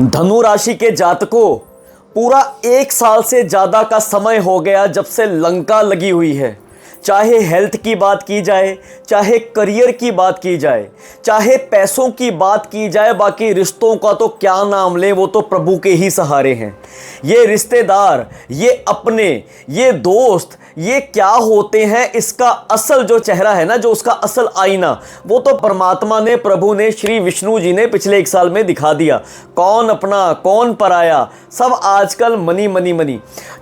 धनु राशि के जातकों, पूरा 1 साल से ज़्यादा का समय हो गया जब से लंका लगी हुई है। चाहे हेल्थ की बात की जाए, चाहे करियर की बात की जाए, चाहे पैसों की बात की जाए, बाकी रिश्तों का तो क्या नाम लें, वो तो प्रभु के ही सहारे हैं। ये रिश्तेदार, ये अपने, ये दोस्त, ये क्या होते हैं, इसका असल जो चेहरा है ना, जो उसका असल आईना, वो तो परमात्मा ने, प्रभु ने, श्री विष्णु जी ने पिछले 1 साल में दिखा दिया। कौन अपना कौन पराया, सब आजकल मनी मनी मनी।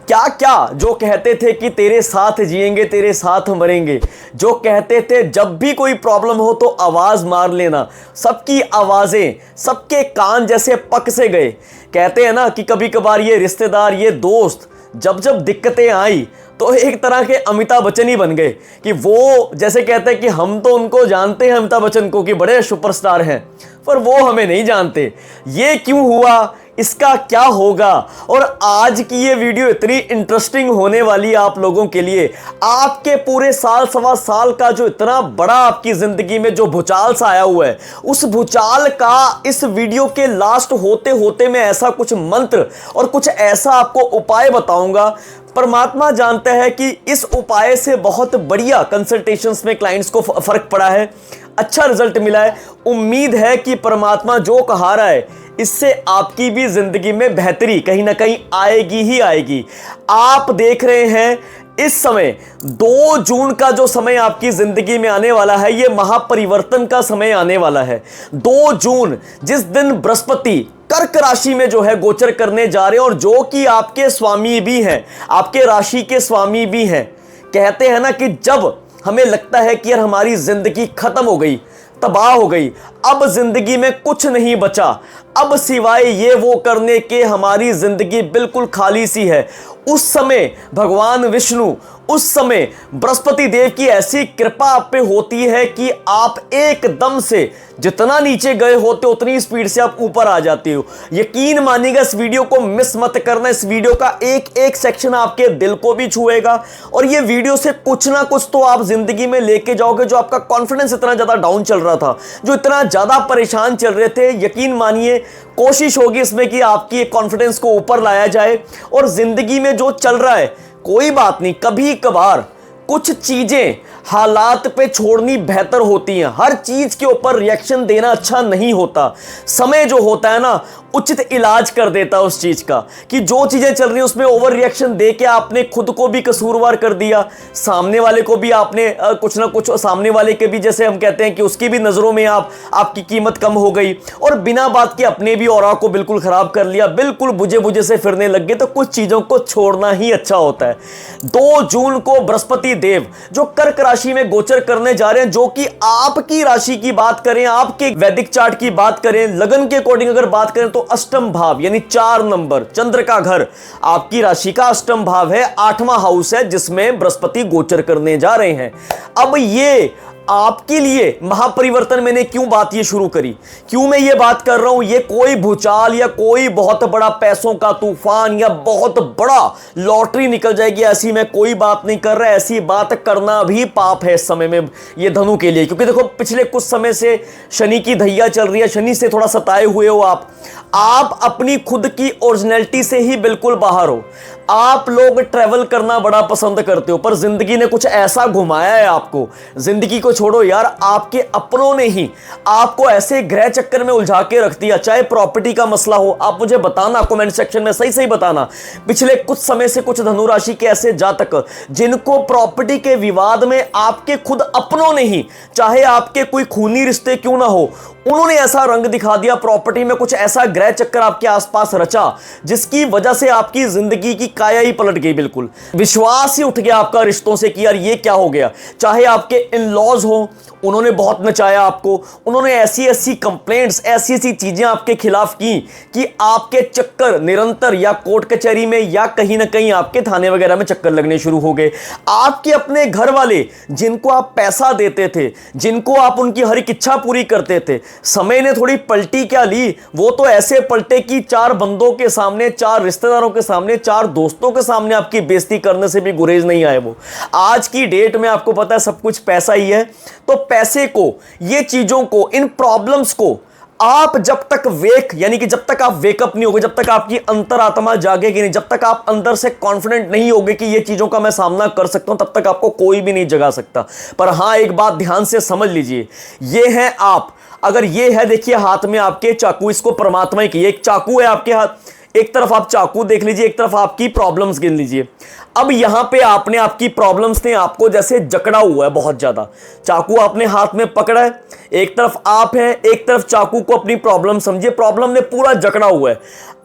क्या क्या जो कहते थे कि तेरे साथ जिएंगे, तेरे साथ मरेंगे, जो कहते थे जब भी कोई प्रॉब्लम हो तो आवाज़ मार लेना, सबकी आवाज़ें, सबके कान जैसे पक से गए। कहते हैं ना कि कभी कभार ये रिश्तेदार, ये दोस्त, जब जब दिक्कतें आई तो एक तरह के अमिताभ बच्चन ही बन गए कि वो जैसे कहते हैं कि हम तो उनको जानते हैं, अमिताभ बच्चन को, कि बड़े सुपरस्टार हैं, पर वो हमें नहीं जानते। ये क्यों हुआ, इसका क्या होगा। और आज की ये वीडियो इतनी इंटरेस्टिंग होने वाली है आप लोगों के लिए। आपके पूरे साल सवा साल का जो इतना बड़ा आपकी जिंदगी में जो भूचाल सा आया हुआ है, उस भूचाल का इस वीडियो के लास्ट होते होते मैं ऐसा कुछ मंत्र और कुछ ऐसा आपको उपाय बताऊंगा। परमात्मा जानता है कि इस उपाय से बहुत बढ़िया कंसल्टेशंस में क्लाइंट्स को फर्क पड़ा है, अच्छा रिजल्ट मिला है। उम्मीद है कि परमात्मा जो कहा रहा है इससे आपकी भी जिंदगी में बेहतरी कहीं ना कहीं आएगी ही आएगी। आप देख रहे हैं इस समय 2 जून का जो समय आपकी जिंदगी में आने वाला है, ये महापरिवर्तन का समय आने वाला है। 2 जून जिस दिन बृहस्पति कर्क राशि में जो है गोचर करने जा रहे हैं, और जो कि आपके स्वामी भी हैं, आपके राशि के स्वामी भी हैं। कहते हैं ना कि जब हमें लगता है कि यार हमारी जिंदगी खत्म हो गई, तबाह हो गई, अब जिंदगी में कुछ नहीं बचा, अब सिवाय ये वो करने के हमारी जिंदगी बिल्कुल खाली सी है, उस समय भगवान विष्णु, उस समय बृहस्पति देव की ऐसी कृपा आप पे होती है कि आप एकदम से जितना नीचे गए होते उतनी स्पीड से आप ऊपर आ जाते हो। यकीन मानिएगा, इस वीडियो को मिस मत करना। इस वीडियो का एक एक सेक्शन आपके दिल को भी छुएगा, और ये वीडियो से कुछ ना कुछ तो आप जिंदगी में लेके जाओगे। जो आपका कॉन्फिडेंस इतना ज्यादा डाउन चल रहा था, जो इतना ज्यादा परेशान चल रहे थे, यकीन मानिए कोशिश होगी इसमें कि आपकी कॉन्फिडेंस को ऊपर लाया जाए। और जिंदगी में जो चल रहा है, कोई बात नहीं, कभी कभार कुछ चीजें हालात पे छोड़नी बेहतर होती हैं। हर चीज के ऊपर रिएक्शन देना अच्छा नहीं होता। समय जो होता है ना, उचित इलाज कर देता है उस चीज का, कि जो चीजें चल रही हैं उसमें ओवर रिएक्शन दे के आपने खुद को भी कसूरवार कर दिया, सामने वाले को भी आपने कुछ ना कुछ, सामने वाले के भी, जैसे हम कहते हैं कि उसकी भी नजरों में आपकी कीमत कम हो गई, और बिना बात के अपने भी ऑरा को बिल्कुल खराब कर लिया, बिल्कुल बुझे बुझे से फिरने लग गए। तो कुछ चीजों को छोड़ना ही अच्छा होता है। 2 जून को बृहस्पति देव जो कर्क राशि में गोचर करने जा रहे हैं, जो कि आपकी राशि की बात करें, आपके वैदिक चार्ट की बात करें, लगन के अकॉर्डिंग अगर बात करें तो अष्टम भाव यानी 4 नंबर, चंद्र का घर, आपकी राशि का अष्टम भाव है, 8वां हाउस है, जिसमें बृहस्पति गोचर करने जा रहे हैं। अब ये आपके लिए महापरिवर्तन, मैंने क्यों बात ये शुरू करी, क्यों मैं ये बात कर रहा हूं, ये कोई भूचाल या कोई बहुत बड़ा पैसों का तूफान या बहुत बड़ा लॉटरी निकल जाएगी, ऐसी मैं कोई बात नहीं कर रहा। ऐसी बात करना भी पाप है इस समय में ये धनु के लिए, क्योंकि देखो पिछले कुछ समय से शनि की दैया चल रही है, शनि से थोड़ा सताए हुए हो आप अपनी खुद की ओरिजिनलिटी से ही बिल्कुल बाहर हो। आप लोग ट्रैवल करना बड़ा पसंद करते हो, पर जिंदगी ने कुछ ऐसा घुमाया है आपको, जिंदगी को छोड़ो यार, आपके अपनों ने ही आपको ऐसे ग्रह चक्कर में उलझा के रख दिया। चाहे प्रॉपर्टी का मसला हो, आप मुझे बताना कमेंट सेक्शन में, सही सही बताना। पिछले कुछ समय से कुछ धनु राशि के ऐसे जातक जिनको प्रॉपर्टी के विवाद में आपके खुद अपनों ने ही, चाहे आपके कोई खूनी रिश्ते क्यों ना हो, उन्होंने ऐसा रंग दिखा दिया, प्रॉपर्टी में कुछ ऐसा ग्रह चक्कर आपके आसपास रचा, जिसकी वजह से आपकी जिंदगी की काया ही पलट गई। बिल्कुल विश्वास ही उठ गया आपका रिश्तों से कि यार ये क्या हो गया। चाहे आपके इन लॉज हो, उन्होंने बहुत नचाया आपको, उन्होंने ऐसी ऐसी कंप्लेंट्स, ऐसी ऐसी चीजें आपके खिलाफ की कि आपके चक्कर निरंतर या कोर्ट कचहरी में या कहीं ना कहीं आपके थाने वगैरह में चक्कर लगने शुरू हो गए। आपके अपने घर वाले, जिनको आप पैसा देते थे, जिनको आप उनकी हर एक इच्छा पूरी करते थे, समय ने थोड़ी पलटी क्या ली, वो तो ऐसे पलटे कि 4 बंदों के सामने, 4 रिश्तेदारों के सामने, 4 दोस्तों के सामने आपकी बेइज्जती करने से भी गुरेज नहीं आए वो। आज की डेट में आपको पता है सब कुछ पैसा ही है, तो पैसे को, ये चीजों को, इन प्रॉब्लम्स को आप जब तक यानी कि जब तक आप वेकअप नहीं होगे, जब तक आपकी अंतरात्मा जागेगी नहीं, जब तक आप अंदर से कॉन्फिडेंट नहीं होगे कि ये चीजों का मैं सामना कर सकता हूं, तब तक आपको कोई भी नहीं जगा सकता। पर हां, एक बात ध्यान से समझ लीजिए, ये है आप, अगर ये है, देखिए हाथ में आपके चाकू, इसको परमात्मा ही की, एक चाकू है आपके हाथ, एक तरफ आप चाकू देख लीजिए, एक तरफ आपकी प्रॉब्लम्स गिन लीजिए। अब यहां पे आपने, आपकी प्रॉब्लम्स ने आपको जैसे जकड़ा हुआ है बहुत ज्यादा, चाकू आपने हाथ में पकड़ा है, एक तरफ आप है, एक तरफ चाकू को अपनी प्रॉब्लम समझिए, प्रॉब्लम ने पूरा जकड़ा हुआ है।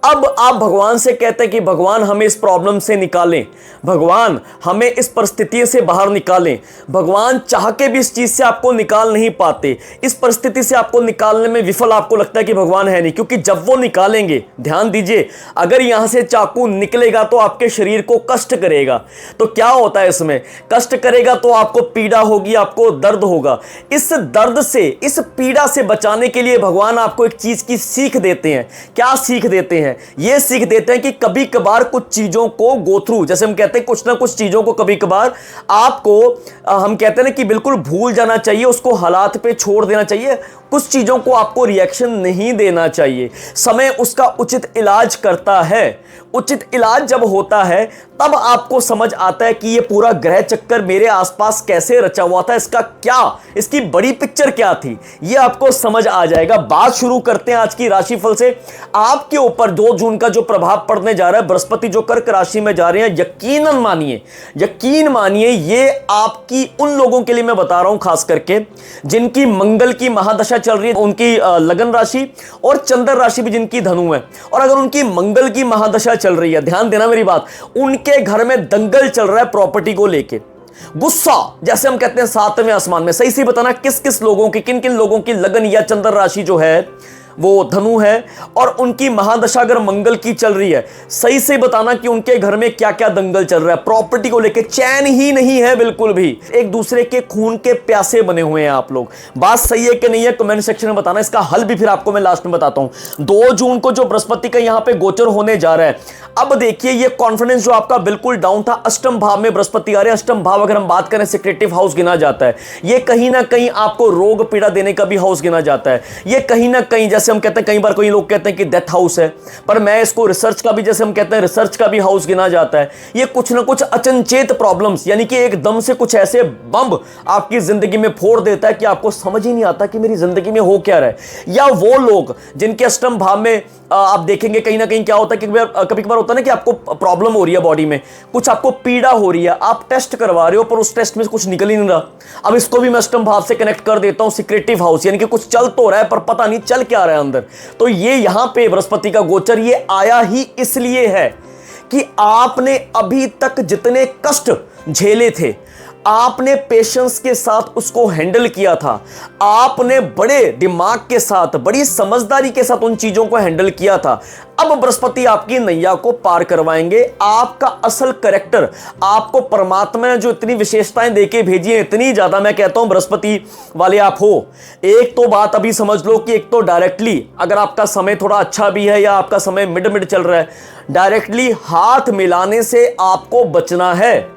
अब आप भगवान से कहते हैं कि भगवान हमें इस प्रॉब्लम से निकालें, भगवान हमें इस परिस्थिति से बाहर निकालें। भगवान चाह के भी इस चीज से आपको निकाल नहीं पाते, इस परिस्थिति से आपको निकालने में विफल आपको लगता है कि भगवान है नहीं, क्योंकि जब वो निकालेंगे, ध्यान दीजिए, अगर यहां से चाकू निकलेगा तो आपके शरीर को कष्ट करेगा। तो क्या होता है इसमें, कष्ट करेगा तो आपको पीड़ा होगी, आपको दर्द होगा। इस दर्द से, इस पीड़ा से बचाने के लिए भगवान आपको एक चीज की सीख देते हैं। क्या सीख देते हैं? ये सीख देते हैं कि कभी कभार कुछ चीजों को गो थ्रू, जैसे हम कहते हैं कुछ ना कुछ चीजों को कभी कभार आपको, हम कहते हैं ना कि बिल्कुल भूल जाना चाहिए, उसको हालात पे छोड़ देना चाहिए, कुछ चीजों को आपको रिएक्शन नहीं देना चाहिए। समय उसका उचित इलाज करता है। उचित इलाज जब होता है तब आपको समझ आता है कि ये पूरा ग्रह चक्कर मेरे आसपास कैसे रचा हुआ था, इसका क्या, इसकी बड़ी पिक्चर क्या थी, ये आपको समझ आ जाएगा। बात शुरू करते हैं आज की राशिफल से। आपके ऊपर 2 जून का जो प्रभाव पड़ने जा रहा है, बृहस्पति जो कर्क राशि में जा रहे हैं, यकीनन मानिए, यकीन मानिए, ये आपकी उन लोगों के लिए मैं बता रहा हूं, खास करके जिनकी मंगल की महादशा चल रही है, उनकी लगन राशि और चंद्र राशि भी जिनकी धनु है, और अगर उनकी मंगल की महादशा चल रही है, ध्यान देना मेरी बात, उनके घर में दंगल चल रहा है प्रॉपर्टी को लेके, गुस्सा, जैसे हम कहते हैं 7वें आसमान में। सही से बताना किस किस लोगों की, किन किन लोगों की लगन या चंद्र राशि जो है वो धनु है, और उनकी महादशा अगर मंगल की चल रही है, सही से बताना कि उनके घर में क्या क्या दंगल चल रहा है। प्रॉपर्टी को लेके चैन ही नहीं है बिल्कुल भी, एक दूसरे के खून के प्यासे बने हुए हैं आप लोग। बात सही है कि नहीं है, कमेंट सेक्शन में बताना। इसका हल भी फिर आपको मैं लास्ट में बताता हूं। 2 जून को जो बृहस्पति का यहां पे गोचर होने जा रहा है, अब देखिए ये कॉन्फिडेंस जो आपका बिल्कुल डाउन था, अष्टम भाव में बृहस्पति आ रहे हैं। अष्टम भाव अगर हम बात करें सेक्रेटिव हाउस गिना जाता है, ये कहीं ना कहीं आपको रोग पीड़ा देने का भी हाउस गिना जाता है। ये कहीं ना कहीं, जैसे हम कहते हैं, कई बार कोई लोग कहते हैं कि डेथ हाउस है, पर मैं इसको रिसर्च का भी, जैसे हम कहते हैं रिसर्च का भी हाउस गिना जाता है। ये कुछ ना कुछ अचंचेत प्रॉब्लम्स, यानी कि एकदम से कुछ ऐसे बम आपकी जिंदगी में फोड़ देता है कि आपको समझ ही नहीं आता कि मेरी जिंदगी में हो क्या रहा है। या वो लोग जिनके अष्टम भाव में आप देखेंगे कहीं ना कहीं क्या होता है कि कभी कभार होता है ना कि आपको प्रॉब्लम हो रही है बॉडी में, कुछ आपको पीड़ा हो रही है, आप टेस्ट करवा रहे हो पर उस टेस्ट में कुछ निकल ही नहीं रहा। अब इसको भी मैं अष्टम भाव से कनेक्ट कर देता हूं, सीक्रेटिव हाउस, यानी कि कुछ चल तो रहा है पर पता नहीं चल क्या रहा है अंदर। तो ये यहां पे बृहस्पति का गोचर ये आया ही इसलिए है कि आपने अभी तक जितने कष्ट झेले थे, आपने पेशेंस के साथ उसको हैंडल किया था, आपने बड़े दिमाग के साथ, बड़ी समझदारी के साथ उन चीजों को हैंडल किया था। अब बृहस्पति आपकी नैया को पार करवाएंगे। आपका असल कैरेक्टर, आपको परमात्मा ने जो इतनी विशेषताएं देके भेजी है, इतनी ज्यादा, मैं कहता हूं बृहस्पति वाले आप हो। एक तो बात अभी समझ लो कि एक तो डायरेक्टली, अगर आपका समय थोड़ा अच्छा भी है या आपका समय मिड चल रहा है, डायरेक्टली हाथ मिलाने से आपको बचना है।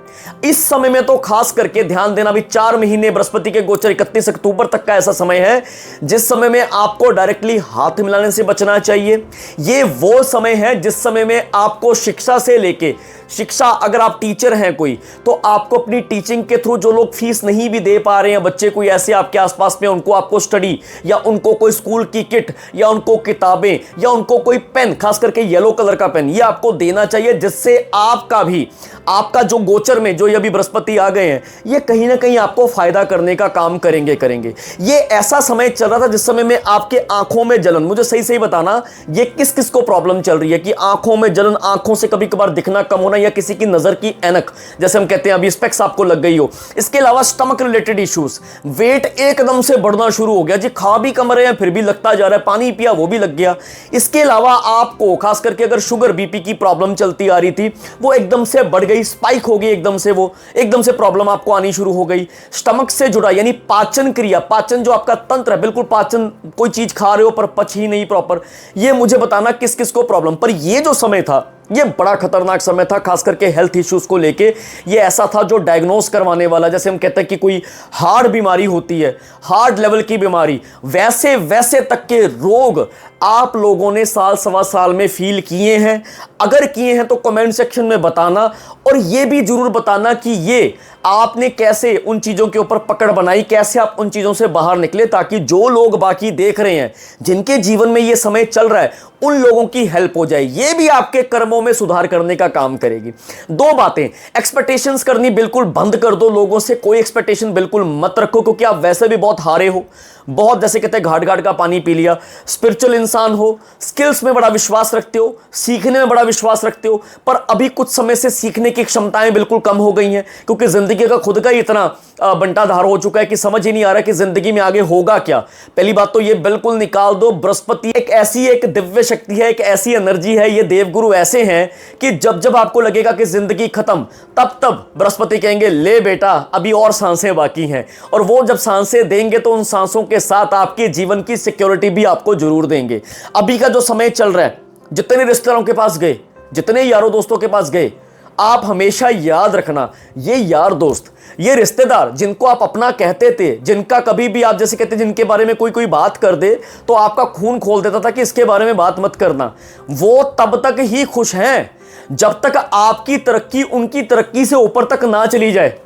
इस समय में तो खास करके ध्यान देना, भी 4 महीने बृहस्पति के गोचर 31 अक्टूबर तक का ऐसा समय है जिस समय में आपको डायरेक्टली हाथ मिलाने से बचना चाहिए। ये वो समय है जिस समय में आपको शिक्षा से लेके, शिक्षा अगर आप टीचर हैं कोई, तो आपको अपनी टीचिंग के थ्रू, जो लोग फीस नहीं भी दे पा रहे हैं, बच्चे कोई ऐसे आपके आसपास में, उनको आपको स्टडी या उनको कोई स्कूल की किट या उनको किताबें या उनको कोई पेन, खास करके येलो कलर का पेन, ये आपको देना चाहिए, जिससे आपका भी, आपका जो गोचर में जो ये अभी बृहस्पति आ गए हैं, ये कहीं ना कहीं आपको फायदा करने का काम करेंगे। ये ऐसा समय चल रहा था जिस समय में आपके आंखों में जलन, मुझे सही बताना ये किस किस को प्रॉब्लम चल रही है कि आंखों में जलन, आंखों से कभी कभार दिखना कम होना, या किसी की नजर की ऐनक, जैसे हम कहते हैं अभी स्पेक्स आपको लग गई हो। इसके अलावा स्टमक रिलेटेड इश्यूज, वेट एकदम से बढ़ना शुरू हो गया जी, खा भी कम रहे हैं फिर भी लगता जा रहा है, पानी पिया वो भी लग गया। इसके अलावा आपको खास करके अगर शुगर बीपी की प्रॉब्लम चलती आ रही थी, वो एकदम से बढ़ गई, स्पाइक हो गई, एकदम से प्रॉब्लम आपको आनी शुरू हो गई। स्टमक से जुड़ा यानी पाचन क्रिया, पाचन जो आपका तंत्र है, बिल्कुल पाचन, कोई चीज खा रहे हो पर पच ही नहीं प्रॉपर, ये मुझे बताना किस किस को प्रॉब्लम। पर ये जो समय था ये बड़ा खतरनाक समय था, खास करके हेल्थ इश्यूज को लेके। ये ऐसा था जो डायग्नोस करवाने वाला, जैसे हम कहते हैं कि कोई हार्ट बीमारी होती है, हार्ट लेवल की बीमारी, वैसे वैसे तक के रोग आप लोगों ने साल सवा साल में फील किए हैं। अगर किए हैं तो कमेंट सेक्शन में बताना, और ये भी जरूर बताना कि ये आपने कैसे उन चीज़ों के ऊपर पकड़ बनाई, कैसे आप उन चीज़ों से बाहर निकले, ताकि जो लोग बाकी देख रहे हैं, जिनके जीवन में ये समय चल रहा है, उन लोगों की हेल्प हो जाए। ये भी आपके कर्मों में सुधार करने का काम करेगी। दो बातें, एक्सपेक्टेशंस करनी बिल्कुल बंद कर दो, लोगों से कोई एक्सपेक्टेशन बिल्कुल मत रखो, क्योंकि आप वैसे भी बहुत हारे हो, बहुत जैसे कहते हैं घाट घाट का पानी पी लिया। स्पिरिचुअल इंसान हो, स्किल्स में बड़ा विश्वास रखते हो, सीखने में बड़ा विश्वास रखते हो, पर अभी कुछ समय से सीखने की क्षमताएं बिल्कुल कम हो गई हैं, क्योंकि जिंदगी का खुद का ही इतना बंटाधार हो चुका है कि समझ ही नहीं आ रहा कि जिंदगी में आगे होगा क्या। पहली बात तो ये बिल्कुल निकाल दो, बृहस्पति एक ऐसी एक दिव्य शक्ति है, एक ऐसी एनर्जी है, ये देवगुरु ऐसे हैं कि जब जब आपको लगेगा कि जिंदगी खत्म, तब तब बृहस्पति कहेंगे ले बेटा अभी और सांसें बाकी हैं, और वो जब सांसें देंगे तो उन सांसों के साथ आपके जीवन की सिक्योरिटी भी आपको जरूर देंगे। अभी का जो समय चल रहा है, जितने रिश्तेदारों के पास गए, जितने यारों दोस्तों के पास गए, आप हमेशा याद रखना, ये यार दोस्त, ये रिश्तेदार जिनको आप अपना कहते थे, जिनका कभी भी आप जैसे कहते जिनके बारे में कोई बात कर दे तो आपका खून खोल देता था कि इसके बारे में बात मत करना, वो तब तक ही खुश हैं जब तक आपकी तरक्की उनकी तरक्की से ऊपर तक ना चली जाए।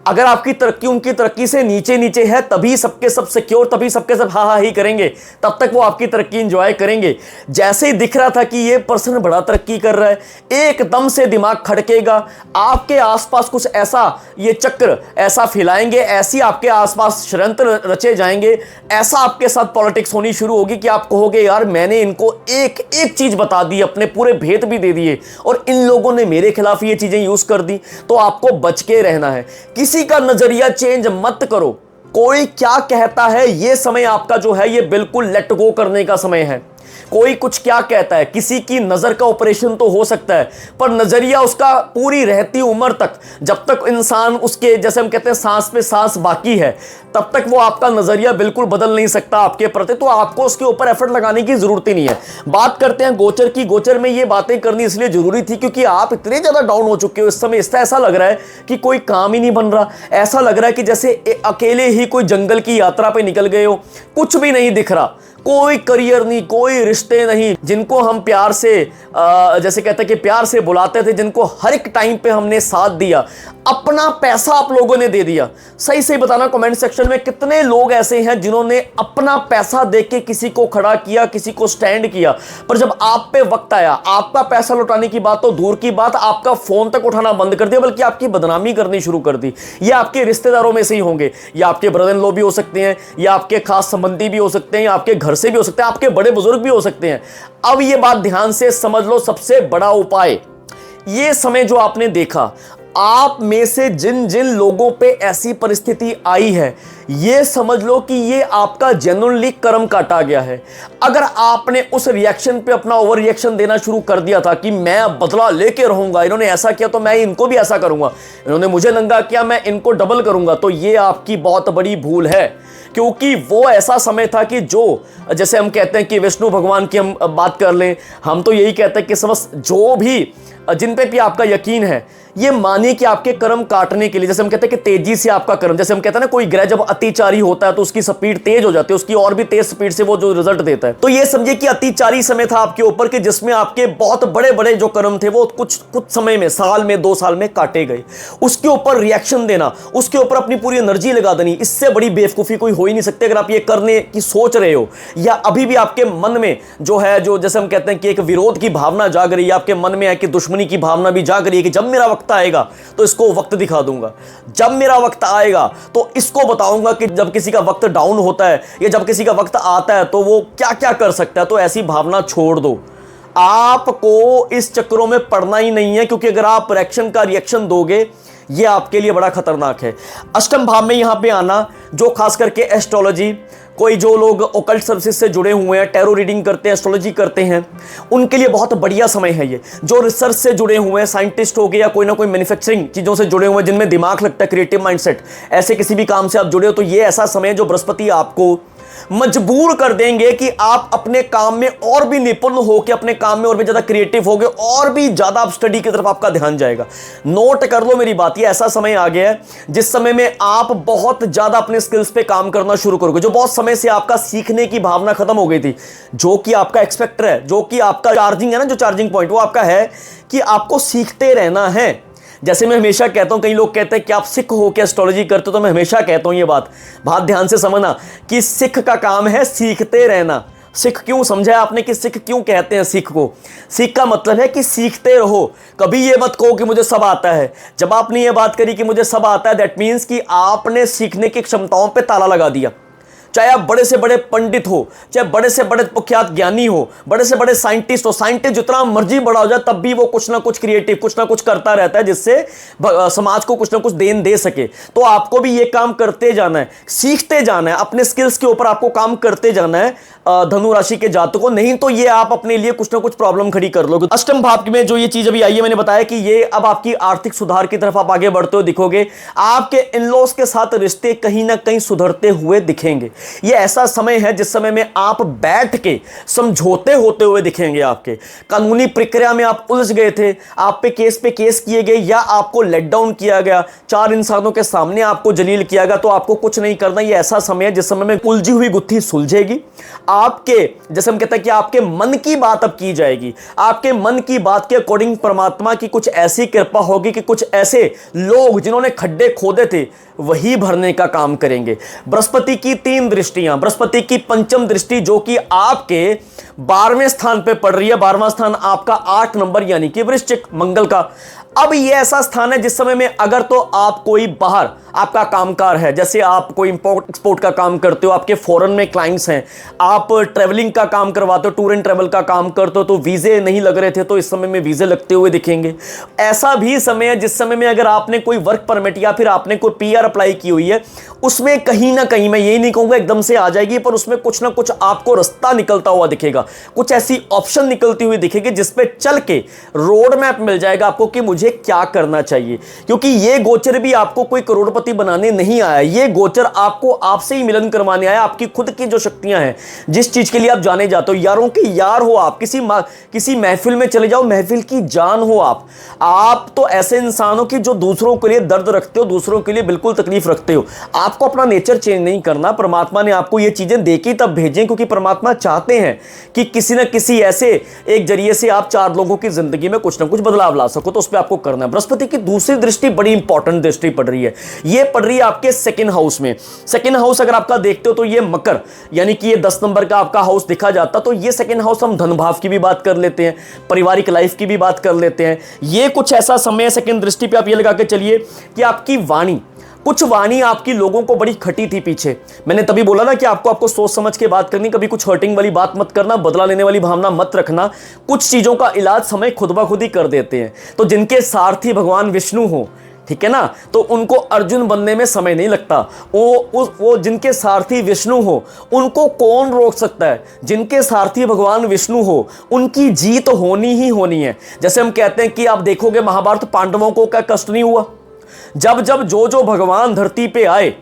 अगर आपकी तरक्की उनकी तरक्की से नीचे नीचे है, तभी सबके सब सिक्योर, तभी सबके सब हा हा ही करेंगे, तब तक वो आपकी तरक्की एंजॉय करेंगे। जैसे ही दिख रहा था कि ये पर्सन बड़ा तरक्की कर रहा है, एकदम से दिमाग खड़केगा, आपके आसपास कुछ ऐसा ये चक्र ऐसा फैलाएंगे, ऐसी आपके आसपास षड्यंत्र रचे जाएंगे, ऐसा आपके साथ पॉलिटिक्स होनी शुरू होगी कि आप कहोगे यार मैंने इनको एक एक चीज बता दी, अपने पूरे भेद भी दे दिए, और इन लोगों ने मेरे खिलाफ ये चीजें यूज कर दी। तो आपको बच के रहना है, किसी का नजरिया चेंज मत करो। कोई क्या कहता है, ये समय आपका जो है ये बिल्कुल लेट गो करने का समय है। कोई कुछ क्या कहता है, किसी की नजर का ऑपरेशन तो हो सकता है, पर नजरिया उसका पूरी रहती उम्र तक, जब तक इंसान उसके जैसे हम कहते हैं सांस पे सांस बाकी है, तब तक वो आपका नजरिया बिल्कुल बदल नहीं सकता आपके प्रति। तो आपको उसके ऊपर एफर्ट लगाने की जरूरत ही नहीं है। बात करते हैं गोचर की। गोचर में ये बातें करनी इसलिए जरूरी थी क्योंकि आप इतने ज्यादा डाउन हो चुके हो इस समय। इससे ऐसा लग रहा है कि कोई काम ही नहीं बन रहा, ऐसा लग रहा है कि जैसे अकेले ही कोई जंगल की यात्रा पे निकल गए हो, कुछ भी नहीं दिख रहा, कोई करियर नहीं, कोई रिश्ते नहीं, जिनको हम प्यार से जैसे कहते हैं कि प्यार से बुलाते थे, जिनको हर एक टाइम पे हमने साथ दिया, अपना पैसा आप लोगों ने दे दिया। सही सही बताना कमेंट सेक्शन में कितने लोग ऐसे हैं जिन्होंने अपना पैसा दे के किसी को खड़ा किया, किसी को स्टैंड किया, पर जब आप पे वक्त आया, आपका पैसा लौटाने की बात तो दूर की बात, आपका फोन तक उठाना बंद कर दिया, बल्कि आपकी बदनामी करनी शुरू कर दी। ये आपके रिश्तेदारों में से ही होंगे, या आपके ब्रदर इन लॉ भी हो सकते हैं, या आपके खास संबंधी भी हो सकते हैं, या आपके घर से भी हो सकते हैं, आपके बड़े बुजुर्ग भी हो सकते हैं। अब ये बात ध्यान से समझ लो, सबसे बड़ा उपाय, ये समय जो आपने देखा, आप में से जिन जिन लोगों पे ऐसी परिस्थिति आई है, ये समझ लो कि ये आपका जेन्युइनली कर्म काटा गया है। अगर आपने उस रिएक्शन पे अपना ओवर रिएक्शन देना शुरू कर दिया था कि मैं अब बदला लेके रहूंगा, इन्होंने ऐसा किया तो मैं इनको भी ऐसा करूंगा, इन्होंने मुझे नंगा किया मैं इनको डबल करूंगा, तो ये आपकी बहुत बड़ी भूल है। क्योंकि वो ऐसा समय था कि जो जैसे हम कहते हैं कि विष्णु भगवान की हम बात कर लें, हम तो यही कहते हैं कि समझ जो भी जिन पे भी आपका यकीन है, ये मानिए कि आपके कर्म काटने के लिए, जैसे हम कहते हैं कि तेजी से आपका कर्म, जैसे हम कहते हैं ना कोई ग्रह जब अतिचारी होता है तो उसकी स्पीड तेज हो जाती है, उसकी और भी तेज स्पीड से वो जो रिजल्ट देता है। तो ये समझिए कि अतिचारी समय था आपके ऊपर कि जिसमें आपके बहुत बड़े बड़े जो कर्म थे वो कुछ समय में, साल में, 2 साल में काटे गए। उसके ऊपर रिएक्शन देना, उसके ऊपर अपनी पूरी एनर्जी लगा देनी, इससे बड़ी बेवकूफ़ी कोई हो ही नहीं सकती। अगर आप ये करने की सोच रहे हो, या अभी भी आपके मन में जो है, जो जैसे हम कहते हैं कि एक विरोध की भावना जाग रही है, आपके मन में है कि दुश्मनी की भावना भी जाग रही है कि जब मेरा वक्त आएगा तो इसको वक्त दिखा दूंगा, जब मेरा वक्त आएगा तो इसको बताऊंगा कि जब किसी का वक्त डाउन होता है या जब किसी का वक्त आता है तो वो क्या क्या कर सकता है, तो ऐसी भावना छोड़ दो। आपको इस चक्रों में पड़ना ही नहीं है, क्योंकि अगर आप रिएक्शन का रिएक्शन दोगे, ये आपके लिए बड़ा खतरनाक है। अष्टम भाव में यहां पे आना, जो खास करके एस्ट्रोलॉजी, कोई जो लोग ओकल्ट सर्विसेज से जुड़े हुए हैं, टैरो रीडिंग करते हैं, एस्ट्रोलॉजी करते हैं, उनके लिए बहुत बढ़िया समय है ये। जो रिसर्च से जुड़े हुए हैं, साइंटिस्ट हो गए या कोई ना कोई मैन्युफैक्चरिंग चीज़ों से जुड़े हुए हैं, जिनमें दिमाग लगता है, क्रिएटिव माइंडसेट, ऐसे किसी भी काम से आप जुड़े हो, तो ये ऐसा समय है जो बृहस्पति आपको मजबूर कर देंगे कि आप अपने काम में और भी निपुण होकर अपने काम में और भी ज्यादा क्रिएटिव होगे, और भी ज्यादा आप स्टडी की तरफ आपका ध्यान जाएगा। नोट कर लो मेरी बात, ये ऐसा समय आ गया है जिस समय में आप बहुत ज्यादा अपने स्किल्स पे काम करना शुरू करोगे। जो बहुत समय से आपका सीखने की भावना खत्म हो गई थी, जो कि आपका एक्सपेक्टर है, जो कि आपका चार्जिंग है ना, जो चार्जिंग पॉइंट वो आपका है कि आपको सीखते रहना है। जैसे मैं हमेशा कहता हूं, कई लोग कहते हैं कि आप सिख हो क्या एस्ट्रोलॉजी करते हो, तो मैं हमेशा कहता हूं ये बात ध्यान से समझना कि सिख का काम है सीखते रहना। सिख क्यों समझा आपने कि सिख क्यों कहते हैं सिख को? सिख का मतलब है कि सीखते रहो। कभी ये मत कहो कि मुझे सब आता है। जब आपने ये बात करी कि मुझे सब आता है, दैट मीन्स कि आपने सीखने की क्षमताओं पे ताला लगा दिया। चाहे आप बड़े से बड़े पंडित हो, चाहे बड़े से बड़े कुख्यात ज्ञानी हो, बड़े से बड़े साइंटिस्ट हो, साइंटिस्ट जितना मर्जी बड़ा हो जाए तब भी वो कुछ ना कुछ क्रिएटिव, कुछ ना कुछ करता रहता है जिससे समाज को कुछ ना कुछ देन दे सके। तो आपको भी ये काम करते जाना है, सीखते जाना है, अपने स्किल्स के ऊपर आपको काम करते जाना है धनु राशि के जातकों। नहीं तो ये आप अपने लिए कुछ ना कुछ प्रॉब्लम खड़ी कर लोगे। अष्टम भाव में जो ये चीज अभी आई है, मैंने बताया कि ये अब आपकी आर्थिक सुधार की तरफ आप आगे बढ़ते हुए दिखोगे। आपके इन-लॉज के साथ रिश्ते कहीं ना कहीं सुधरते हुए दिखेंगे। ये ऐसा समय है जिस समय में आप बैठ के समझौते होते हुए दिखेंगे। आपके कानूनी प्रक्रिया में आप उलझ गए थे, आप पे केस किए गए, या आपको लेट डाउन किया गया, चार इंसानों के सामने आपको जलील किया गया, तो आपको कुछ नहीं करना। ये ऐसा समय है जिस समय में उलझी हुई गुत्थी सुलझेगी। आपके, जैसे हम कहते हैं कि आपके मन की बात अब की जाएगी। आपके मन की बात के अकॉर्डिंग परमात्मा की कुछ ऐसी कृपा होगी कि कुछ ऐसे लोग जिन्होंने खड्डे खोदे थे वही भरने का काम करेंगे। बृहस्पति की 3 दृष्टियां, बृहस्पति की पंचम दृष्टि जो कि आपके 12वें स्थान पे पड़ रही है। 12वां स्थान आपका 8 नंबर यानी कि वृश्चिक, मंगल का। अब ये ऐसा स्थान है जिस समय में अगर तो आप कोई बाहर आपका कामकाज है, जैसे आप कोई इंपोर्ट एक्सपोर्ट का काम करते हो, आपके फॉरेन में क्लाइंट्स हैं, आप ट्रैवलिंग का काम करवाते हो, टूर एंड ट्रैवल का काम करते हो, तो वीजे नहीं लग रहे थे तो इस समय में वीजे लगते हुए दिखेंगे। ऐसा भी समय है जिस समय में अगर आपने कोई वर्क परमिट या फिर आपने कोई पीआर अप्लाई की हुई है, उसमें कहीं ना कहीं, मैं ये नहीं कहूंगा एकदम से आ जाएगी, पर उसमें कुछ ना कुछ आपको रास्ता निकलता हुआ दिखेगा, कुछ ऐसी ऑप्शन निकलती हुई दिखेगी जिसपे चल के रोड मैप मिल जाएगा आपको कि मुझे क्या करना चाहिए। क्योंकि ये गोचर भी आपको कोई करोड़पति बनाने नहीं आया, ये गोचर आपको आपसे ही मिलन करवाने आया। आपकी खुद की जो शक्तियां हैं, जिस चीज के लिए आप जाने जाते हो, यारों के यार हो आप, किसी महफिल में चले जाओ, महफिल की जान हो आप तो ऐसे इंसान हो कि जो दूसरों के लिए दर्द रखते हो, दूसरों के लिए बिल्कुल तकलीफ रखते हो। आपको अपना नेचर चेंज नहीं करना। परमात्मा ने आपको ये चीजें देखी तब भेजें, क्योंकि परमात्मा चाहते हैं कि किसी न किसी ऐसे एक जरिए से आप 4 लोगों की जिंदगी में कुछ ना कुछ बदलाव ला सको, तो उस पर आपको करना है। बृहस्पति की दूसरी दृष्टि बड़ी इंपॉर्टेंट दृष्टि पड़ रही है। ये पड़ रही है आपके 2nd हाउस में। 2nd हाउस अगर आपका देखते हो तो ये मकर, यानी कि ये 10 नंबर का आपका हाउस दिखा जाता, तो ये 2nd हाउस हम धन भाव की भी बात कर लेते हैं, पारिवारिक लाइफ की भी बात कर लेते हैं। ये कुछ ऐसा समय है 2nd दृष्टि पे आप ये लगा के चलिए कि आपकी वाणी, कुछ वाणी आपकी लोगों को बड़ी खटी थी पीछे। मैंने तभी बोला ना कि आपको सोच समझ के बात करनी, कभी कुछ हर्टिंग वाली बात मत करना, बदला लेने वाली भावना मत रखना। कुछ चीजों का इलाज समय खुद ब खुद ही कर देते हैं। तो जिनके सारथी भगवान विष्णु हो, ठीक है ना, तो उनको अर्जुन बनने में समय नहीं लगता। वो जिनके सारथी विष्णु हो उनको कौन रोक सकता है? जिनके सारथी भगवान विष्णु हो उनकी जीत होनी ही होनी है। जैसे हम कहते हैं कि आप देखोगे महाभारत, पांडवों को क्या कष्ट नहीं हुआ? जब जो भगवान धरती पे आए,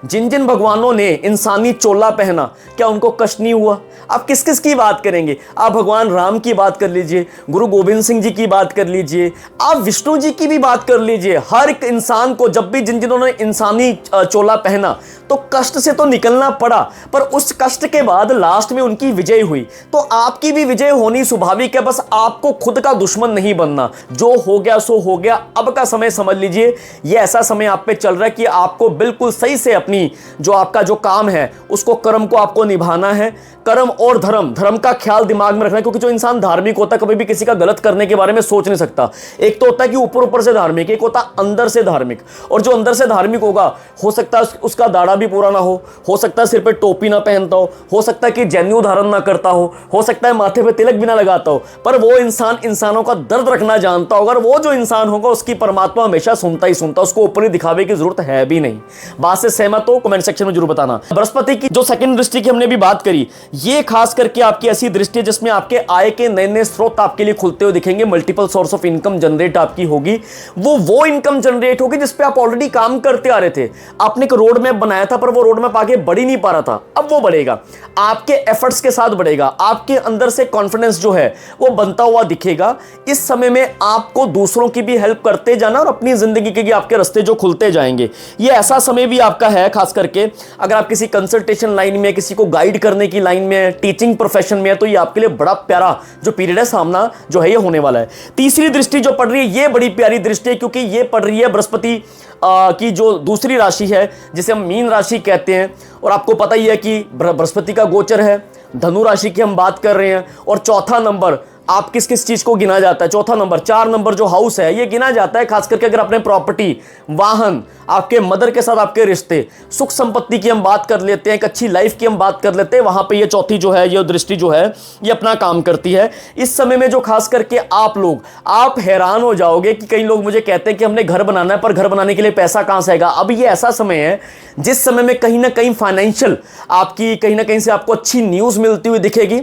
जिन भगवानों ने इंसानी चोला पहना, क्या उनको कष्ट नहीं हुआ? आप किस किस की बात करेंगे? आप भगवान राम की बात कर लीजिए, गुरु गोविंद सिंह जी की बात कर लीजिए, आप विष्णु जी की भी बात कर लीजिए। हर एक इंसान को जब भी जिन्होंने इंसानी चोला पहना तो कष्ट से तो निकलना पड़ा, पर उस कष्ट के बाद लास्ट में उनकी विजय हुई। तो आपकी भी विजय होनी स्वाभाविक है, बस आपको खुद का दुश्मन नहीं बनना। जो हो गया सो हो गया। अब का समय समझ लीजिए, ये ऐसा समय आप पे चल रहा है कि आपको बिल्कुल सही से अपनी जो आपका जो काम है उसको, कर्म को आपको निभाना है। कर्म और धर्म का ख्याल दिमाग में रखना है, क्योंकि जो इंसान धार्मिक होता है कभी भी किसी का गलत करने के बारे में सोच नहीं सकता। एक तो होता है कि ऊपर से धार्मिक, एक होता है अंदर से धार्मिक। और जो अंदर से धार्मिक होगा, हो सकता है उसका दाढ़ा भी पूरा ना हो सकता है सिर पे टोपी ना पहनता हो सकता है कि जनेऊ धारण ना करता हो सकता है माथे पे तिलक भी ना लगाता हो, पर वो इंसान इंसानों का दर्द रखना जानता होगा। और वो जो इंसान होगा उसकी परमात्मा हमेशा सुनता ही सुनता, उसको ऊपरी दिखावे की जरूरत है भी नहीं। बात से सहमत हो? कमेंट सेक्शन में जरूर बताना। बृहस्पति की जो 2nd दृष्टि की हमने भी बात करी, ये खास करके आपकी ऐसी दृष्टि है जिसमें आपके आय के नए नए स्रोत आपके लिए खुलते हुए दिखेंगे, multiple source of income generate आपकी होगी। वो इनकम जनरेट होगी जिस पे आप ऑलरेडी काम करते आ रहे थे। आपने एक रोड मैप बनाया था पर वो रोड मैप आगे बढ़ ही नहीं पा रहा था, अब वो बढ़ेगा, आपके एफर्ट्स के साथ बढ़ेगा, आपके अंदर से कॉन्फिडेंस जो है वो बनता हुआ दिखेगा। इस समय में आपको दूसरों की भी हेल्प करते जाना और अपनी जिंदगी के आपके रास्ते जो खुलते जाएंगे। ये ऐसा समय भी आपका है, खास करके अगर आप किसी कंसल्टेशन लाइन में, किसी को गाइड करने की लाइन में, टीचिंग प्रोफेशन में है, तो ये आपके लिए बड़ा प्यारा जो पीरियड है सामना जो है ये होने वाला है। तीसरी दृष्टि जो पड़ रही है ये बड़ी प्यारी दृष्टि है, क्योंकि ये पड़ रही है बृहस्पति की जो दूसरी राशि है जिसे हम मीन राशि कहते हैं। और आपको पता ही है कि बृहस्पति का गोचर है, धनु राशि की हम बात कर रहे हैं। और चौथा नंबर आप किस किस चीज को गिना जाता है, चौथा नंबर, 4 नंबर जो हाउस है ये गिना जाता है खास करके अगर अपने प्रॉपर्टी, वाहन, आपके मदर के साथ आपके रिश्ते, सुख संपत्ति की हम बात कर लेते हैं, एक अच्छी लाइफ की हम बात कर लेते हैं, वहां पे ये चौथी जो है ये दृष्टि जो है ये अपना काम करती है। इस समय में जो खास करके आप हैरान हो जाओगे कि कई लोग मुझे कहते हैं कि हमने घर बनाना है पर घर बनाने के लिए पैसा कहां से आएगा। अब ये ऐसा समय है जिस समय में कहीं ना कहीं फाइनेंशियल आपकी कहीं ना कहीं से आपको अच्छी न्यूज मिलती हुई दिखेगी।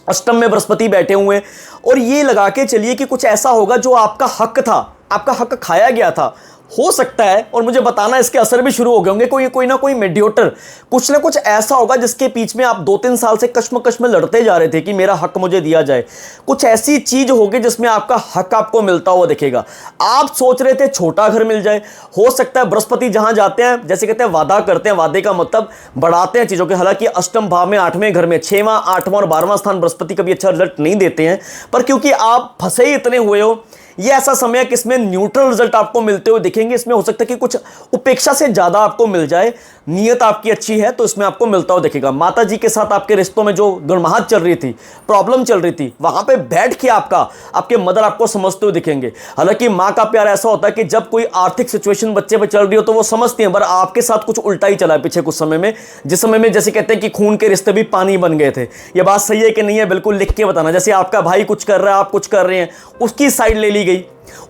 अष्टम में बृहस्पति बैठे हुए हैं और ये लगा के चलिए कि कुछ ऐसा होगा जो आपका हक था, आपका हक खाया गया था, हो सकता है। और मुझे बताना इसके असर भी शुरू हो गए होंगे, कोई ना कोई मेडिएटर, कुछ ना कुछ ऐसा होगा जिसके बीच में आप 2-3 साल से कश्मकश में लड़ते जा रहे थे कि मेरा हक मुझे दिया जाए। कुछ ऐसी चीज होगी जिसमें आपका हक आपको मिलता हुआ दिखेगा। आप सोच रहे थे छोटा घर मिल जाए, हो सकता है बृहस्पति जहां जाते हैं जैसे कहते हैं वादा करते हैं, वादे का मतलब बढ़ाते हैं चीजों के। हालांकि अष्टम भाव में 8वें घर में 6वां, 8वां और 12वां स्थान बृहस्पति कभी अच्छा रिजल्ट नहीं देते हैं, पर क्योंकि आप फंसे ही इतने हुए हो, ये ऐसा समय है कि इसमें न्यूट्रल रिजल्ट आपको मिलते हुए दिखेंगे। इसमें हो सकता है कि कुछ उपेक्षा से ज्यादा आपको मिल जाए, नीयत आपकी अच्छी है तो इसमें आपको मिलता हुआ दिखेगा। माता जी के साथ आपके रिश्तों में जो गड़माहट चल रही थी, प्रॉब्लम चल रही थी, वहां पे बैठ के आपके मदर आपको समझते हुए दिखेंगे। हालांकि माँ का प्यार ऐसा होता है कि जब कोई आर्थिक सिचुएशन बच्चे पे चल रही हो तो वो समझती है, पर आपके साथ कुछ उल्टा ही चला है पीछे कुछ समय में, जिस समय में जैसे कहते हैं कि खून के रिश्ते भी पानी बन गए थे। ये बात सही है कि नहीं है बिल्कुल लिख के बताना। जैसे आपका भाई कुछ कर रहा है, आप कुछ कर रहे हैं, उसकी साइड ले ली गई,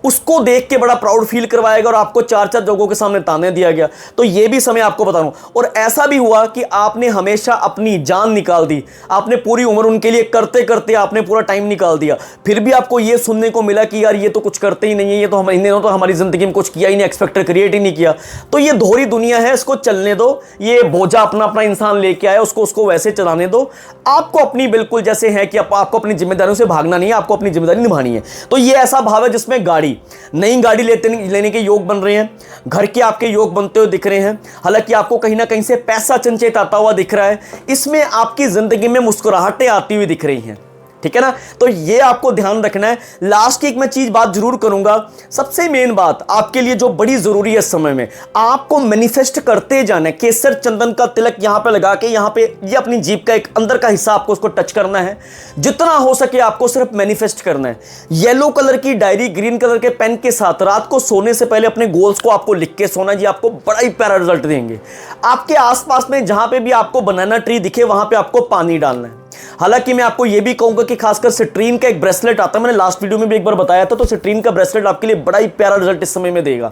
उसको देख के बड़ा प्राउड फील करवाएगा और आपको 4-4 लोगों के सामने ताने दिया गया। तो ये भी समय आपको बता रहा हूं। और ऐसा भी हुआ कि आपने हमेशा अपनी जान निकाल दी, आपने पूरी उम्र उनके लिए करते करते आपने पूरा टाइम निकाल दिया, फिर भी आपको ये सुनने को मिला कि यार ये तो कुछ करते ही नहीं है, ये तो इन्होंने तो हमारी जिंदगी में कुछ किया ही नहीं, एक्सपेक्टर क्रिएट ही नहीं किया। तो ये दोहरी दुनिया है, इसको चलने दो। ये बोझा अपना अपना इंसान लेके आया, उसको वैसे चलाने दो। आपको अपनी बिल्कुल जैसे है कि आपको अपनी जिम्मेदारियों से भागना नहीं है, आपको अपनी जिम्मेदारी निभानी है। तो ये ऐसा भाव है जिसमें नई गाड़ी लेने के योग बन रहे हैं, घर के आपके योग बनते हुए दिख रहे हैं। हालांकि आपको कहीं ना कहीं से पैसा संचय आता हुआ दिख रहा है, इसमें आपकी जिंदगी में मुस्कुराहटें आती हुई दिख रही हैं। ठीक है ना, तो ये आपको ध्यान रखना है। लास्ट की एक मैं चीज बात जरूर करूंगा, सबसे मेन बात आपके लिए जो बड़ी जरूरी है इस समय में, आपको मैनिफेस्ट करते जाना है। केसर चंदन का तिलक यहां पे लगा के, यहां पे ये अपनी जीभ का एक अंदर का हिस्सा आपको उसको टच करना है। जितना हो सके आपको सिर्फ मैनिफेस्ट करना है। येलो कलर की डायरी, ग्रीन कलर के पेन के साथ रात को सोने से पहले अपने गोल्स को आपको लिख के सोना जी, आपको बड़ा ही प्यारा रिजल्ट देंगे। आपके आसपास में जहां पे भी आपको बनाना ट्री दिखे वहां पे आपको पानी डालना है। हालांकि मैं आपको यह भी कहूंगा कि खासकर सिट्रीन का एक ब्रेसलेट आता है, मैंने लास्ट वीडियो में भी एक बार बताया था, तो सिट्रीन का ब्रेसलेट आपके लिए बड़ा ही प्यारा रिजल्ट इस समय में देगा।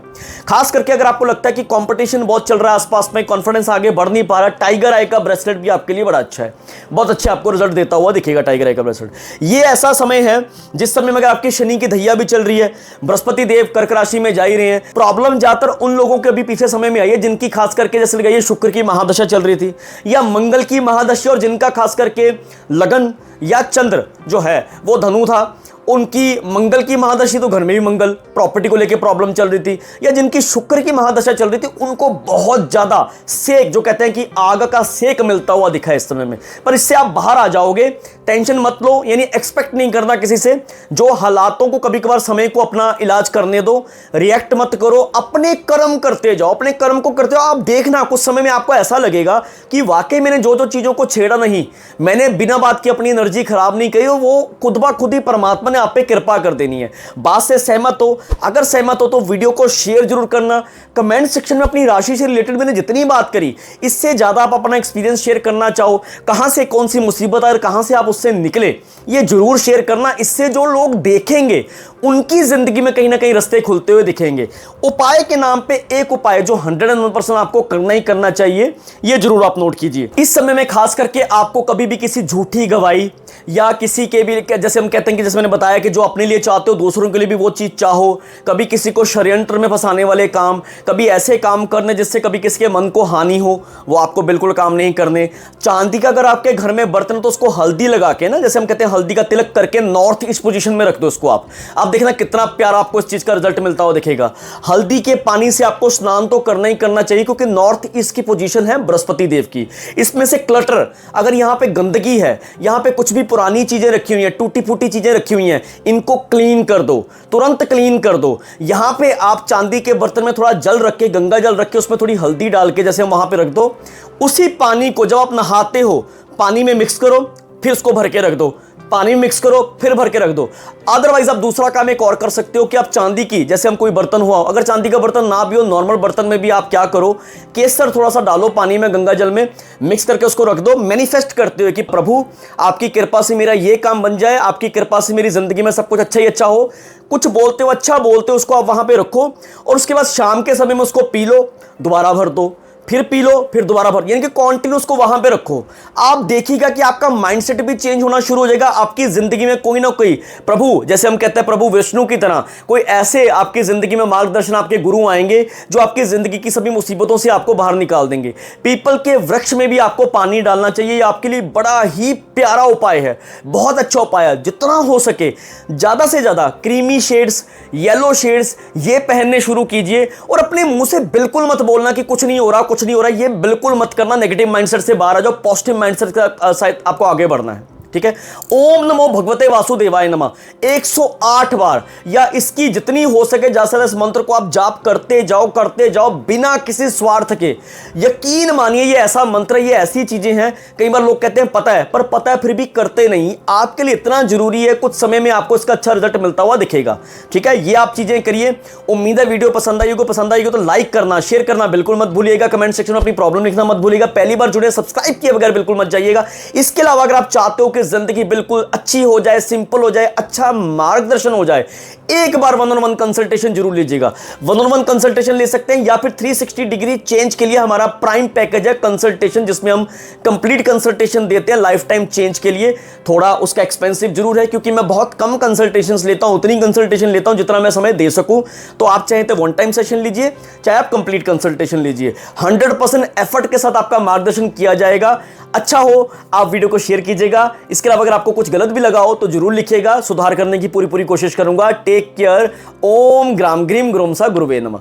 खास करके अगर आपको लगता है कि कंपटीशन बहुत चल रहा है आसपास में, कॉन्फिडेंस आगे बढ़ नहीं पा रहा, टाइगर आई का ब्रेसलेट भी आपके लिए बड़ा अच्छा है, बहुत अच्छा आपको रिजल्ट देता हुआ दिखेगा टाइगर आई का ब्रेसलेट। ये ऐसा समय है जिस समय में अगर आपकी शनि की धैया भी चल रही है, बृहस्पति देव कर्क राशि में जा ही रहे हैं, प्रॉब्लम ज्यादातर उन लोगों के भी पीछे समय में आई है जिनकी खास करके जैसे लगाइए शुक्र की महादशा चल रही थी या मंगल की महादशा, और जिनका खास करके लगन या चंद्र जो है वो धनु था, उनकी मंगल की महादशा तो घर में भी मंगल, प्रॉपर्टी को लेके प्रॉब्लम चल रही थी, या जिनकी शुक्र की महादशा चल रही थी उनको बहुत ज्यादा सेक, जो कहते हैं कि आग का सेक मिलता हुआ दिखा है इस समय में। पर इससे आप बाहर आ जाओगे, टेंशन मत लो, यानी एक्सपेक्ट नहीं करना किसी से। जो हालातों को कभी कभार समय को अपना इलाज करने दो, रिएक्ट मत करो, अपने कर्म करते जाओ, अपने कर्म को करते जाओ। आप देखना कुछ समय में आपको ऐसा लगेगा कि वाकई मैंने जो चीजों को छेड़ा नहीं, मैंने बिना बात की अपनी एनर्जी खराब नहीं की, वो खुद ब खुद ही परमात्मा ने आप पे कृपा कर देनी है। बात से सहमत हो? अगर सहमत हो तो वीडियो को शेयर जरूर करना। कमेंट सेक्शन में अपनी राशि से रिलेटेड मैंने जितनी बात करी, इससे ज्यादा आप अपना एक्सपीरियंस शेयर करना चाहो, कहां से कौन सी मुसीबत है और कहां से आप उससे उससे निकले, ये जरूर शेयर करना। इससे जो लोग देखेंगे उनकी जिंदगी में कहीं ना कहीं रास्ते खुलते हुए दिखेंगे। उपाय के नाम पे एक उपाय जो 101% आपको करना ही करना चाहिए, ये जरूर आप नोट कीजिए। इस समय में खास करके आपको कभी भी किसी झूठी गवाही या किसी के भी, जैसे हम कहते हैं कि जैसे मैंने बताया कि जो अपने लिए चाहते हो दूसरों के लिए भी वो चीज चाहो, कभी किसी को षड्यंत्र में फंसाने वाले काम, कभी ऐसे काम करने जिससे कभी किसी के मन को हानि हो, वो आपको बिल्कुल काम नहीं करने। चांदी का अगर आपके घर में बर्तन है तो उसको हल्दी लगा के ना, जैसे हम कहते हैं हल्दी का तिलक करके नॉर्थ ईस्ट पोजीशन में रख दो उसको। आप देखना कितना प्यारा आपको इस चीज का रिजल्ट मिलता हुआ दिखेगा। हल्दी के पानी से आपको स्नान तो करना ही करना चाहिए, क्योंकि नॉर्थ ईस्ट की पोजीशन है बृहस्पति देव की। इसमें से क्लटर, अगर यहां पे गंदगी है, यहां पे कुछ भी पुरानी चीजें रखी हुई हैं, टूटी फूटी चीजें रखी हुई हैं, इनको क्लीन कर दो, तुरंत क्लीन कर दो। यहां पे आप चांदी के बर्तन में थोड़ा जल रख के, गंगा जल रख के, उसमें थोड़ी हल्दी डाल के जैसे वहां पे रख दो। उसी पानी को जब आप नहाते हो पानी में मिक्स करो, फिर उसको भर के रख दो, पानी में मिक्स करो, फिर भर के रख दो। अदरवाइज आप दूसरा काम एक और कर सकते हो कि आप चांदी की, जैसे हम कोई बर्तन हुआ, अगर चांदी का बर्तन ना भी हो, नॉर्मल बर्तन में भी आप क्या करो, केसर थोड़ा सा डालो पानी में, गंगा जल में मिक्स करके उसको रख दो। मैनिफेस्ट करते हुए कि प्रभु आपकी कृपा से मेरा ये काम बन जाए, आपकी कृपा से मेरी जिंदगी में सब कुछ अच्छा ही अच्छा हो। कुछ बोलते हो, अच्छा बोलते हो, उसको आप वहां पे रखो और उसके बाद शाम के समय में उसको पी लो, दोबारा भर दो, फिर पी लो, फिर दोबारा भर, यानी कि कॉन्टिन्यूस को वहां पे रखो। आप देखिएगा कि आपका माइंडसेट भी चेंज होना शुरू हो जाएगा। आपकी जिंदगी में कोई ना कोई प्रभु, जैसे हम कहते हैं प्रभु विष्णु की तरह, कोई ऐसे आपकी जिंदगी में मार्गदर्शन आपके गुरु आएंगे जो आपकी जिंदगी की सभी मुसीबतों से आपको बाहर निकाल देंगे। पीपल के वृक्ष में भी आपको पानी डालना चाहिए। ये आपके लिए बड़ा ही प्यारा उपाय है, बहुत अच्छा उपाय है। जितना हो सके ज्यादा से ज्यादा क्रीमी शेड्स, येलो शेड्स ये पहनने शुरू कीजिए। और अपने मुंह से बिल्कुल मत बोलना कि कुछ नहीं हो रहा, कुछ नहीं हो रहा, ये बिल्कुल मत करना। नेगेटिव माइंडसेट से बाहर आ जाओ, पॉजिटिव माइंडसेट का साइड आपको आगे बढ़ना है, ठीक है। ओम नमो भगवते वासुदेवाय नमः 108 बार, या इसकी जितनी हो सके ज्यादा इस मंत्र को आप जाप करते जाओ बिना किसी स्वार्थ के। यकीन मानिए ये ऐसा मंत्र, ये ऐसी चीजें हैं, कई बार लोग कहते हैं पता है, पर पता है फिर भी करते नहीं। आपके लिए इतना जरूरी है, कुछ समय में आपको इसका अच्छा रिजल्ट मिलता हुआ दिखेगा, ठीक है। ये आप चीजें करिए। उम्मीद है वीडियो पसंद आएगी तो लाइक करना, शेयर करना बिल्कुल मत भूलिएगा। कमेंट सेक्शन में अपनी प्रॉब्लम लिखना मत भूलिएगा। पहली बार जुड़े, सब्सक्राइब किए बगैर बिल्कुल मत जाइएगा। इसके अलावा अगर आप चाहते हो कि जिंदगी बिल्कुल अच्छी हो जाए, सिंपल हो जाए, अच्छा मार्गदर्शन हो जाए, एक बार 1-on-1 कंसल्टेशन जरूर लीजिएगा। 1-on-1 कंसल्टेशन ले सकते हैं, या फिर 360 डिग्री चेंज के लिए हमारा प्राइम पैकेज है कंसल्टेशन, जिसमें हम कंप्लीट कंसल्टेशन देते हैं लाइफ टाइम चेंज के लिए। थोड़ा उसका एक्सपेंसिव जरूर है, क्योंकि मैं बहुत कम कंसल्टेशंस लेता हूं, उतनी कंसल्टेशन लेता हूं जितना मैं समय दे सकूं। तो आप चाहे तो वन टाइम सेशन लीजिए, चाहे आप कंप्लीट कंसल्टेशन लीजिए। 100% एफर्ट के साथ आपका मार्गदर्शन किया जाएगा। अच्छा हो आप वीडियो को शेयर कीजिएगा। इसके अलावा अगर आपको कुछ गलत भी लगा हो तो जरूर लिखिएगा, सुधार करने की पूरी कोशिश करूंगा। Take care. ओम ग्राम ग्रीम ग्रोम सा गुरुवे नमः।